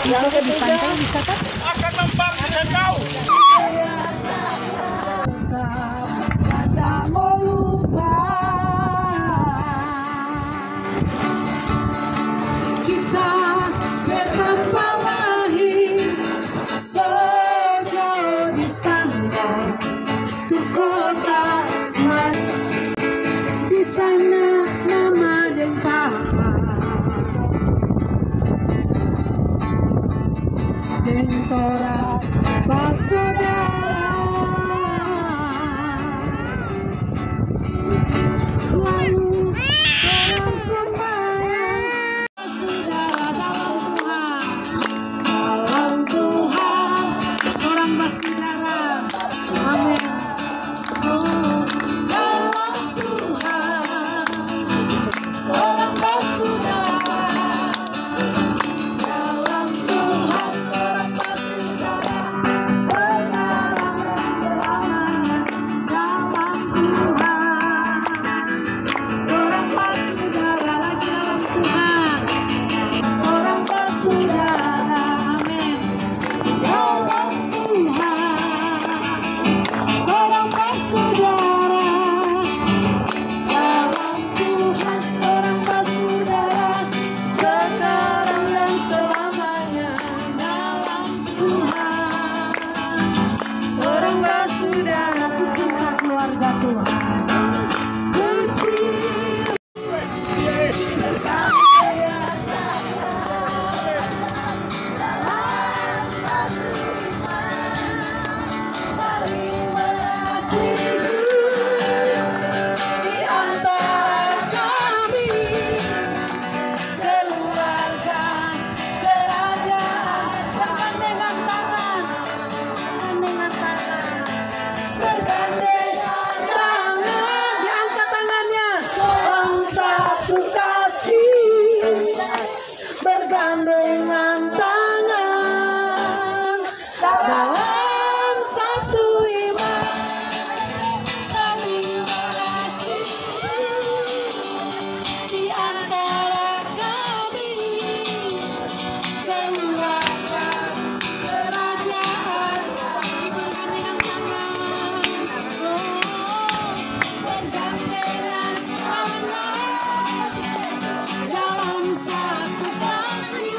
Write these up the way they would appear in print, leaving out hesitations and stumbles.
wisata di pantai wisata akan membangkitkan kau. Tak mau lupa kita betapa lahir sejauh di sana tuh kota di sana mama dan papa dan tora bersaudara. Selalu orang sembahyang saudara dalam Tuhan, orang bersaudara, amin. Dalam Tuhan, orang bersaudara, dalam Tuhan, orang bersaudara, sekarang dan selamanya dalam Tuhan. Orang bersaudara lagi dalam Tuhan. Orang bersaudara, amin. Dalam Tuhan. Orang bersaudara. Dalam Tuhan. Orang bersaudara. Sekarang dan selamanya dalam Tuhan. Orang bersaudara, ku cinta keluarga Tuhan. Bergandengan tangan dalam satu iman, saling mengasihi di antara kami, keluarga kerajaan. Bergandengan tangan, bergandengan tangan dalam satu kasih.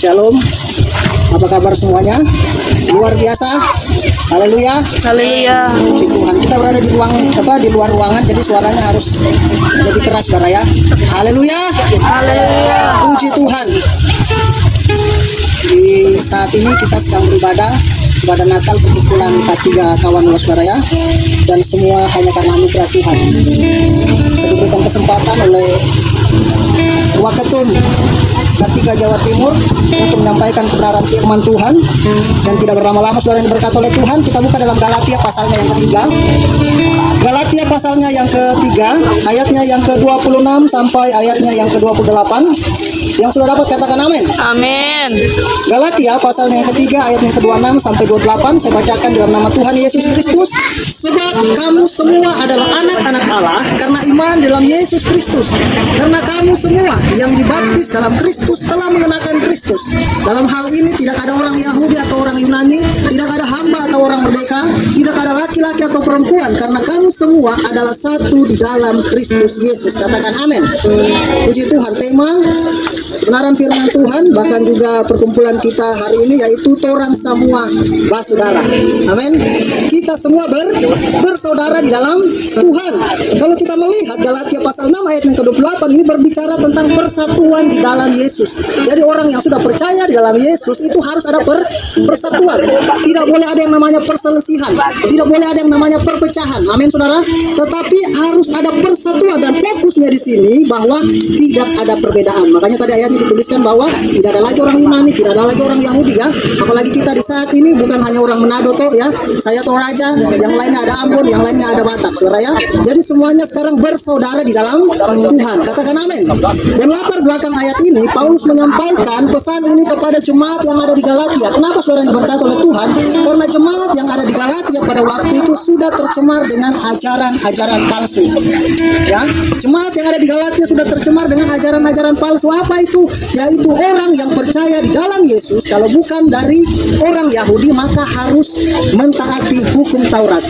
Shalom. Apa kabar semuanya? Luar biasa. Haleluya. Haleluya. Puji Tuhan. Kita berada di di luar ruangan, jadi suaranya harus lebih keras, saudara ya. Haleluya. Haleluya. Puji Tuhan. Di saat ini kita sedang beribadah ibadah Natal perkumpulan K3 kawan saudara ya, dan semua hanya karena anugerah Tuhan. Saya diberikan kesempatan oleh Waketum K3 Jawa Timur untuk menyampaikan kebenaran firman Tuhan, dan tidak berlama-lama saudara yang diberkati oleh Tuhan. Kita buka dalam Galatia pasalnya yang ketiga. Galatia pasalnya yang ketiga, ayatnya yang ke-26 sampai ayatnya yang ke-28. Yang sudah dapat katakan amin. Amin. Galatia pasalnya yang ketiga, ayat yang ke-26 sampai 28. Saya bacakan dalam nama Tuhan Yesus Kristus. Sebab kamu semua adalah anak-anak Allah karena iman dalam Yesus Kristus. Karena kamu semua yang dibaptis dalam Kristus telah mengenakan Kristus. Dalam hal ini tidak ada orang Yahudi atau orang Yunani, tidak ada hamba atau orang merdeka, tidak ada laki-laki atau perempuan, karena kamu semua adalah satu di dalam Kristus Yesus. Katakan amin. Puji Tuhan. Tema kebenaran firman Tuhan, bahkan juga perkumpulan kita hari ini, yaitu Torang Semua Bersaudara. Amin. Kita semua bersaudara di dalam Tuhan. Kalau kita melihat Galatia pasal 6 ayat yang ke-28 ini berbicara tentang persatuan di dalam Yesus. Jadi orang yang sudah percaya di dalam Yesus itu harus ada persatuan. Tidak boleh ada yang namanya perselisihan, tidak boleh ada yang namanya perpecahan. Amin saudara. Tetapi harus ada persatuan, dan fokusnya di sini bahwa tidak ada perbedaan. Makanya tadi ayatnya dituliskan bahwa tidak ada lagi orang Yunani, tidak ada lagi orang Yahudi ya. Apalagi kita di saat ini bukan hanya orang Manado toh ya. Saya Toraja, yang lainnya ada Ambon, yang lainnya ada Batak, saudara ya. Jadi semuanya sekarang bersaudara di dalam Tuhan. Katakan amin. Dan latar belakang ayat ini, Paulus menyampaikan pesan ini kepada jemaat yang ada di Galatia. Kenapa saudara yang diberkati oleh Tuhan? Karena jemaat yang ada di Galatia pada waktu itu sudah tercemar dengan ajaran-ajaran palsu. Ya, jemaat yang ada di Galatia sudah tercemar dengan ajaran-ajaran palsu. Apa itu? Yaitu orang yang percaya di dalam Yesus, kalau bukan dari orang Yahudi maka harus mentaati hukum Taurat.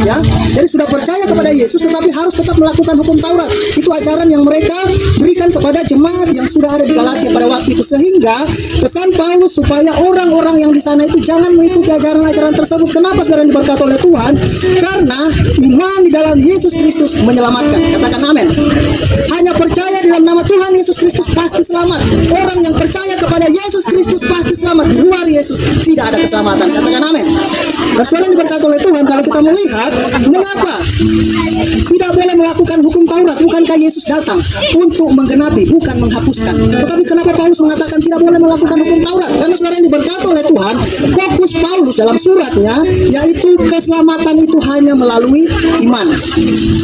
Ya, jadi sudah percaya kepada Yesus tetapi harus tetap melakukan hukum Taurat. Itu ajaran yang mereka berikan kepada jemaat yang sudah ada di Galatia pada waktu itu, sehingga pesan Paulus supaya orang-orang yang di sana itu jangan mengikuti ajaran-ajaran tersebut. Kenapa saudara yang diberkati oleh Tuhan? Karena iman di dalam Yesus Kristus menyelamatkan. Katakan amin. Hanya percaya di dalam nama Tuhan Yesus Kristus pasti selamat. Orang yang percaya kepada Yesus Kristus pasti selamat. Di luar Yesus tidak ada keselamatan. Katakan amin. Saudara yang diberkati oleh Tuhan, kalau kita melihat mengapa tidak boleh melakukan hukum Taurat, bukankah Yesus datang untuk menggenapi, bukan menghapuskan. Tetapi kenapa Paulus mengatakan tidak boleh melakukan hukum Taurat? Karena saudara yang diberkati oleh Tuhan, fokus Paulus dalam suratnya yaitu keselamatan itu hanya melalui iman.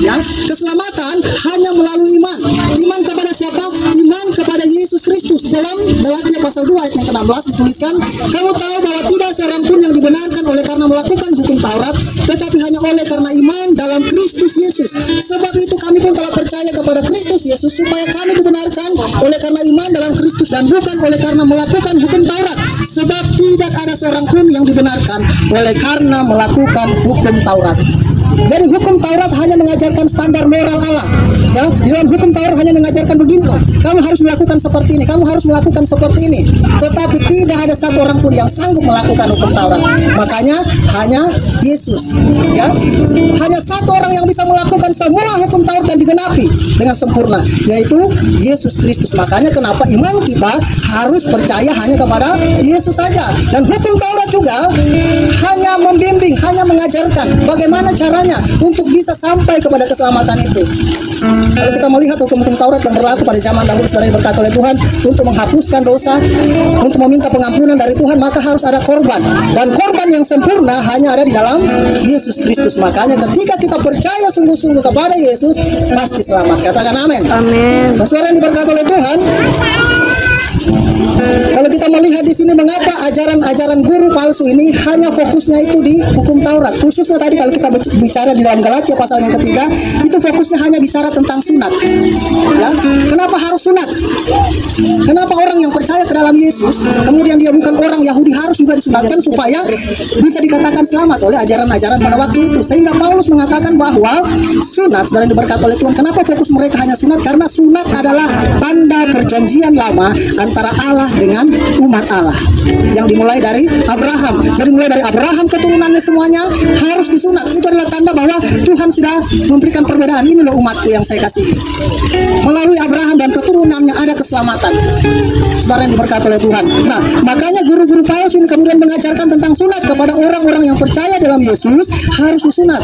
Ya, keselamatan hanya melalui iman. Iman kepada siapa? Iman kepada Yesus Kristus. Dalam Galatia pasal 2 ayat yang ke-16 dituliskan, kamu tahu bahwa tidak seorang pun yang dibenarkan oleh karena melakukan hukum Taurat, tetapi hanya oleh karena iman dalam Kristus Yesus. Sebab itu kami pun telah percaya kepada Kristus Yesus supaya kami dibenarkan oleh karena iman dalam Kristus dan bukan oleh karena melakukan hukum Taurat. Sebab tidak ada seorang pun yang dibenarkan oleh karena melakukan hukum Taurat. Jadi hukum Taurat hanya mengajarkan standar moral Allah. Ya, di dalam hukum Taurat hanya mengajarkan begini loh. Kamu harus melakukan seperti ini, kamu harus melakukan seperti ini. Tetapi tidak ada satu orang pun yang sanggup melakukan hukum Taurat. Makanya hanya Yesus. Ya, hanya satu orang yang bisa melakukan semua hukum Taurat dan digenapi dengan sempurna, yaitu Yesus Kristus. Makanya kenapa iman kita harus percaya hanya kepada Yesus saja. Dan hukum Taurat juga hanya membimbing, hanya mengajarkan bagaimana caranya untuk bisa sampai kepada keselamatan itu. Kalau kita melihat hukum-hukum Taurat yang berlaku pada zaman dahulu, saudara yang berkati oleh Tuhan, untuk menghapuskan dosa, untuk meminta pengampunan dari Tuhan, maka harus ada korban. Dan korban yang sempurna hanya ada di dalam Yesus Kristus. Makanya ketika kita percaya sungguh-sungguh kepada Yesus, pasti selamat. Katakan amin. Amin. Nah, saudara yang diberkati oleh Tuhan, kalau kita melihat di sini mengapa ajaran-ajaran guru palsu ini hanya fokusnya itu di hukum Taurat. Khususnya tadi kalau kita bicara di dalam Galatia pasal yang ketiga, itu fokusnya hanya bicara tentang sunat. Ya, kenapa harus sunat? Kenapa orang yang percaya ke dalam Yesus, kemudian dia bukan orang Yahudi, harus juga disunatkan supaya bisa dikatakan selamat oleh ajaran-ajaran pada waktu itu. Sehingga Paulus mengatakan bahwa sunat, saudara yang diberkati oleh Tuhan, kenapa fokus mereka hanya sunat? Karena sunat adalah tanda perjanjian lama antara Allah adalah dengan umat Allah yang dimulai dari Abraham. Dari mulai dari Abraham keturunannya semuanya harus disunat. Itu adalah tanda bahwa Tuhan sudah memberikan perbedaan. Ini loh umatku yang saya kasihi. Melalui Abraham dan keturunannya ada keselamatan. Saudara yang diberkati oleh Tuhan. Nah, makanya guru-guru palsu kemudian mengajarkan tentang sunat kepada orang-orang yang percaya dalam Yesus harus disunat.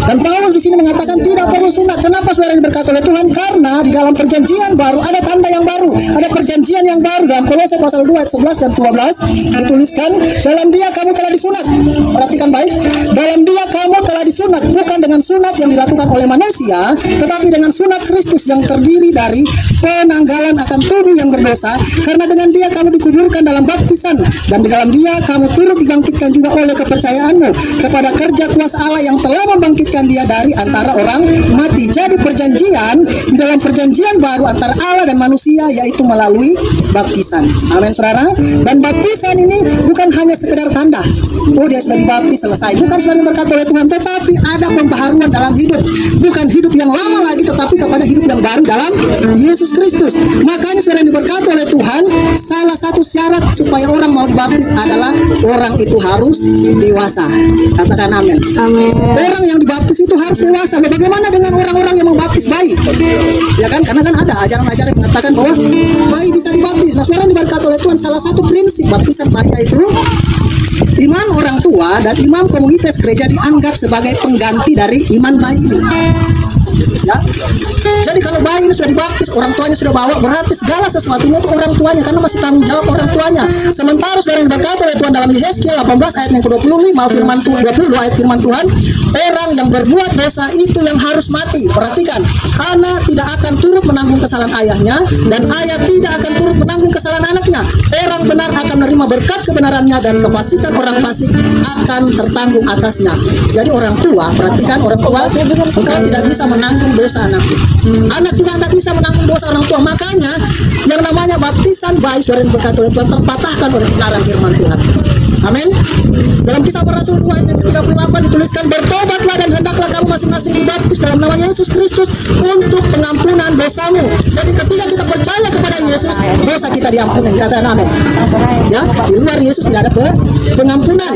Dan Paulus di sini mengatakan tidak perlu sunat. Kenapa saudara yang diberkati oleh Tuhan? Karena di dalam perjanjian baru ada tanda yang baru, ada perjanjian yang baru. Dalam Kolose pasal 2 ayat 11 dan 12 dituliskan, dalam Dia kamu telah disunat. Perhatikan baik, dalam Dia kamu telah disunat, bukan dengan sunat yang dilakukan oleh manusia, tetapi dengan sunat Kristus yang terdiri dari penanggalan akan tubuh yang berdosa. Karena dengan Dia kamu dikuburkan dalam baptisan, dan di dalam Dia kamu turut dibangkitkan juga oleh kepercayaanmu kepada kerja kuasa Allah yang telah membangkitkan Dia dari antara orang mati. Jadi perjanjian, di dalam perjanjian baru antara Allah dan manusia, yaitu melalui baptisan. Amin saudara. Dan baptisan ini bukan hanya sekedar tanda, oh dia sudah dibaptis selesai. Bukan saudara berkata oleh Tuhan, tetapi ada pembaharuan dalam hidup. Bukan hidup yang lama lagi, tetapi kepada hidup yang baru dalam Yesus Kristus. Makanya saudara yang diberkati oleh Tuhan, salah satu syarat supaya orang mau dibaptis adalah orang itu harus dewasa. Katakan amin. Amin. Orang yang dibaptis itu harus dewasa. Nah, bagaimana dengan orang-orang yang membaptis bayi? Ya kan, karena kan ada ajaran-ajaran yang mengatakan bahwa bayi bisa dibaptis. Nah, saudara yang diberkati oleh Tuhan, salah satu prinsip baptisan bayi itu, iman orang tua dan imam komunitas gereja dianggap sebagai pengganti dari iman bayi ini. Ya. Jadi kalau bayi ini sudah dibaptis, orang tuanya sudah bawa, berarti segala sesuatunya itu orang tuanya, karena masih tanggung jawab orang tuanya. Sementara saudara yang berkata oleh Tuhan dalam Yehezkiel 18 ayat yang ke-25, firman Tuhan 22 ayat firman Tuhan, orang yang berbuat dosa itu yang harus mati. Perhatikan, anak tidak akan turut menanggung kesalahan ayahnya, dan ayah tidak akan turut menanggung kesalahan anaknya. Orang benar akan menerima berkat kebenarannya, dan kefasikan orang fasik akan tertanggung atasnya. Jadi orang tua, perhatikan, orang tua, engkau tidak bisa menanggung dosa anak. Anak juga tidak bisa menanggung dosa orang tua. Makanya yang namanya baptisan bayi, saudara yang berkata oleh Tuhan, terpatahkan oleh kebenaran firman Tuhan. Amin. Dalam Kisah Para Rasul 2 ayat 38 dituliskan, bertobatlah dan hendaklah kamu masing-masing dibaptis dalam nama Yesus Kristus untuk pengampunan dosamu. Jadi ketika kita percaya kepada Yesus, dosa kita diampuni. Katakan amin. Ya, di luar Yesus tidak ada pengampunan.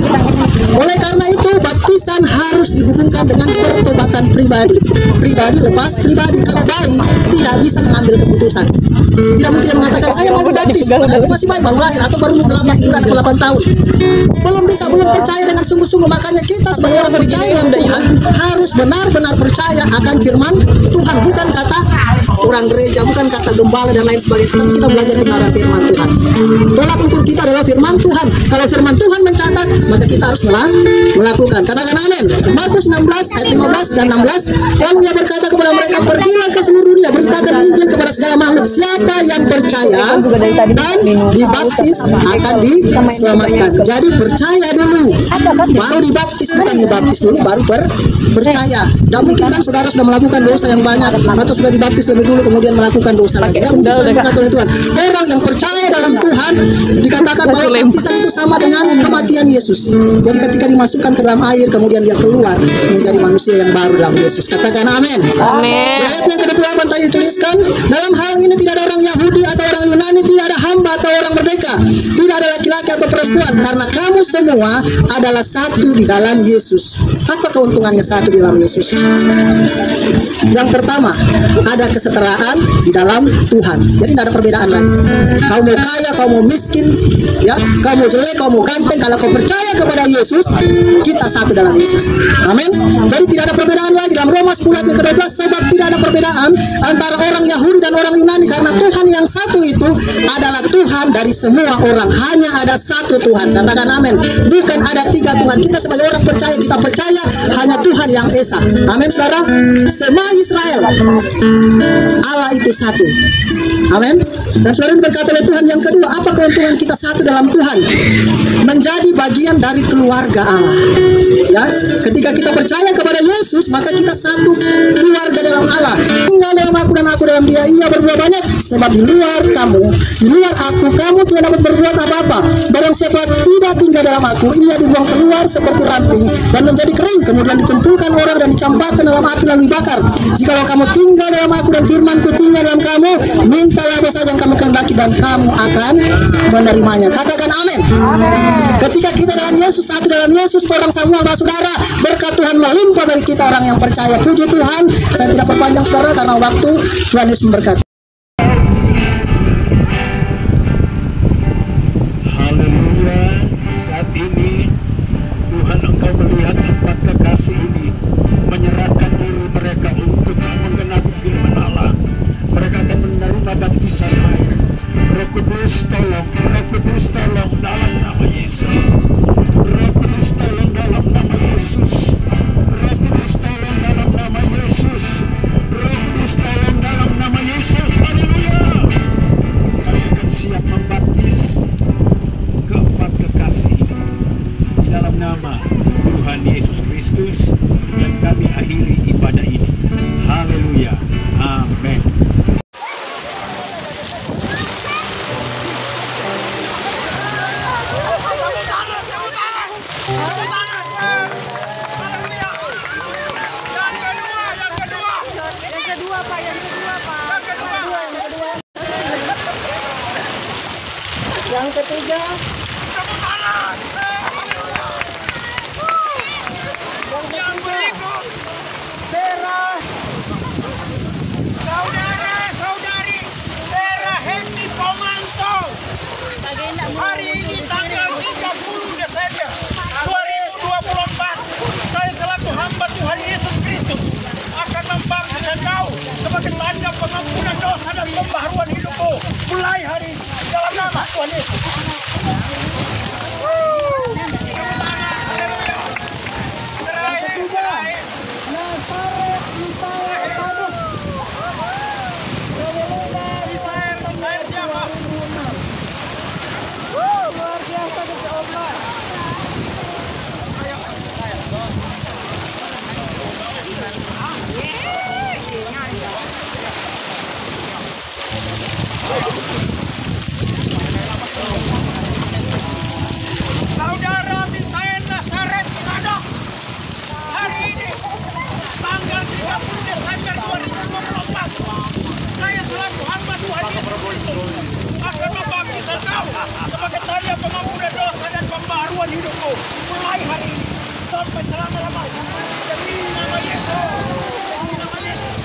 Oleh karena itu baptisan harus dihubungkan dengan pertobatan pribadi. Pribadi lepas pribadi. Kalau bayi tidak bisa mengambil keputusan. Tidak mungkin dia mengatakan saya mau dibaptis, padahal masih bayi, baru lahir atau baru 8 bulan atau 8 tahun. Belum bisa, belum percaya dengan sungguh-sungguh. Makanya kita sebagai orang percaya dengan Tuhan harus benar-benar percaya akan firman Tuhan, bukan kata orang gereja, bukan kata gembala dan lain sebagainya. Tapi kita belajar kebenaran firman Tuhan. Tolak ukur kita adalah firman Tuhan. Kalau firman Tuhan mencatat, maka kita harus melakukan. Katakan amin. Markus 16 ayat 15 dan 16. Lalu ia berkata kepada mereka, pergilah ke seluruh dunia, beritakan Injil kepada segala makhluk. Siapa yang percaya dan dibaptis akan diselamatkan. Jadi percaya dulu, baru dibaptis, bukan dibaptis dulu baru percaya. Tidak mungkin kan saudara sudah melakukan dosa yang banyak atau sudah dibaptis lebih dulu kemudian melakukan dosa lagi. Tidak mungkin, Tuhan. Orang yang percaya dalam Tuhan dikatakan bahwa baptisan itu sama dengan kematian Yesus. Jadi ketika dimasukkan ke dalam air kemudian dia keluar menjadi manusia yang baru dalam Yesus. Katakan amin. Amin. Ayat yang ke-28 tadi dituliskan, dalam hal ini tidak ada orang Yahudi atau orang Yunani, tidak ada hamba atau orang merdeka, tidak ada laki-laki atau perempuan, karena kamu semua adalah satu di dalam Yesus. Apa keuntungannya satu di dalam Yesus? Yang pertama, ada kesetaraan di dalam Tuhan. Jadi tidak ada perbedaan lagi. Kau mau kaya, kau mau miskin, ya, kau mau jelek, kau mau ganteng, kalau kau percaya kepada Yesus, kita satu dalam Yesus. Amin. Jadi tidak ada perbedaan lagi. Dalam Roma 10 ayat ke-12, sebab tidak ada perbedaan antara orang Yahudi dan orang Yunani, karena Tuhan yang satu itu adalah Tuhan dari semua orang. Hanya ada satu Tuhan. Katakan amin. Bukan ada tiga Tuhan. Kita sebagai orang percaya, kita percaya hanya Tuhan yang esa. Amin saudara. Semua Israel, Allah itu satu. Amin. Dan saudara berkata oleh Tuhan yang kedua, apa keuntungan kita satu dalam Tuhan? Menjadi bagian dari keluarga Allah. Ya, ketika kita percaya kepada Yesus, maka kita satu keluarga dalam Allah. Tinggal dalam aku dan aku dalam dia, ia berbuah banyak. Sebab di luar kamu, di luar aku, kamu tidak dapat berbuat apa-apa. Barang siapa tidak tinggal dalam aku, ia dibuang keluar seperti ranting dan menjadi kering. kemudian dikumpulkan orang dan dicampakkan dalam api lalu dibakar. Jikalau kamu tinggal dalam aku dan firmanku tinggal dalam kamu, mintalah apa saja yang kamu kehendaki dan kamu akan menerimanya. Katakan amin. Ketika kita dalam Yesus, satu dalam Yesus, orang semua saudara, berkat Tuhan melimpah bagi kita orang yang percaya. Puji Tuhan. Saya tidak perpanjang saudara karena waktu. Tuhan Yesus memberkati. Haleluya. Saat ini Tuhan, Engkau melihat empat kekasih ini menyerahkan diri mereka untuk menggenapi firman Allah. Mereka akan menerima baptisan air. Roh Kudus tolong, Roh Kudus tolong dalam nama Yesus. Roh Kudus tolong dalam nama Yesus. Roh Kudus tolong dalam nama Yesus. Roh Kudus tolong dalam nama Yesus. Haleluya. Kami akan siap membaptis keempat kekasih ini di dalam nama Tuhan Yesus Kristus, dan kami akhiri ibadah ini. Haleluya. Amin. Yang ketiga, Sarah, Saudara-saudari, Sarah Henti Pomanto. Hari ini tanggal 30 Desember 2024, saya selaku hamba Tuhan Yesus Kristus akan membaptis engkau sebagai tanda pengampunan dosa dan pembaharuan hidupmu mulai hari ini dalam nama Tuhan Yesus. yang ketiga, Nasaret Misael Saduk. Misael siapa? 2006. Luar biasa dari Allah. Saudara Misael Nasaret Sadok, hari ini tanggal 30 Desember 2024, saya selaku hamba Tuhan Yesus Kristus akan membaptis engkau sebagai tanda pengampunan dosa dan pembaharuan hidupmu mulai hari ini sampai selama-lamanya. Demi nama Yesus. Demi nama Yesus.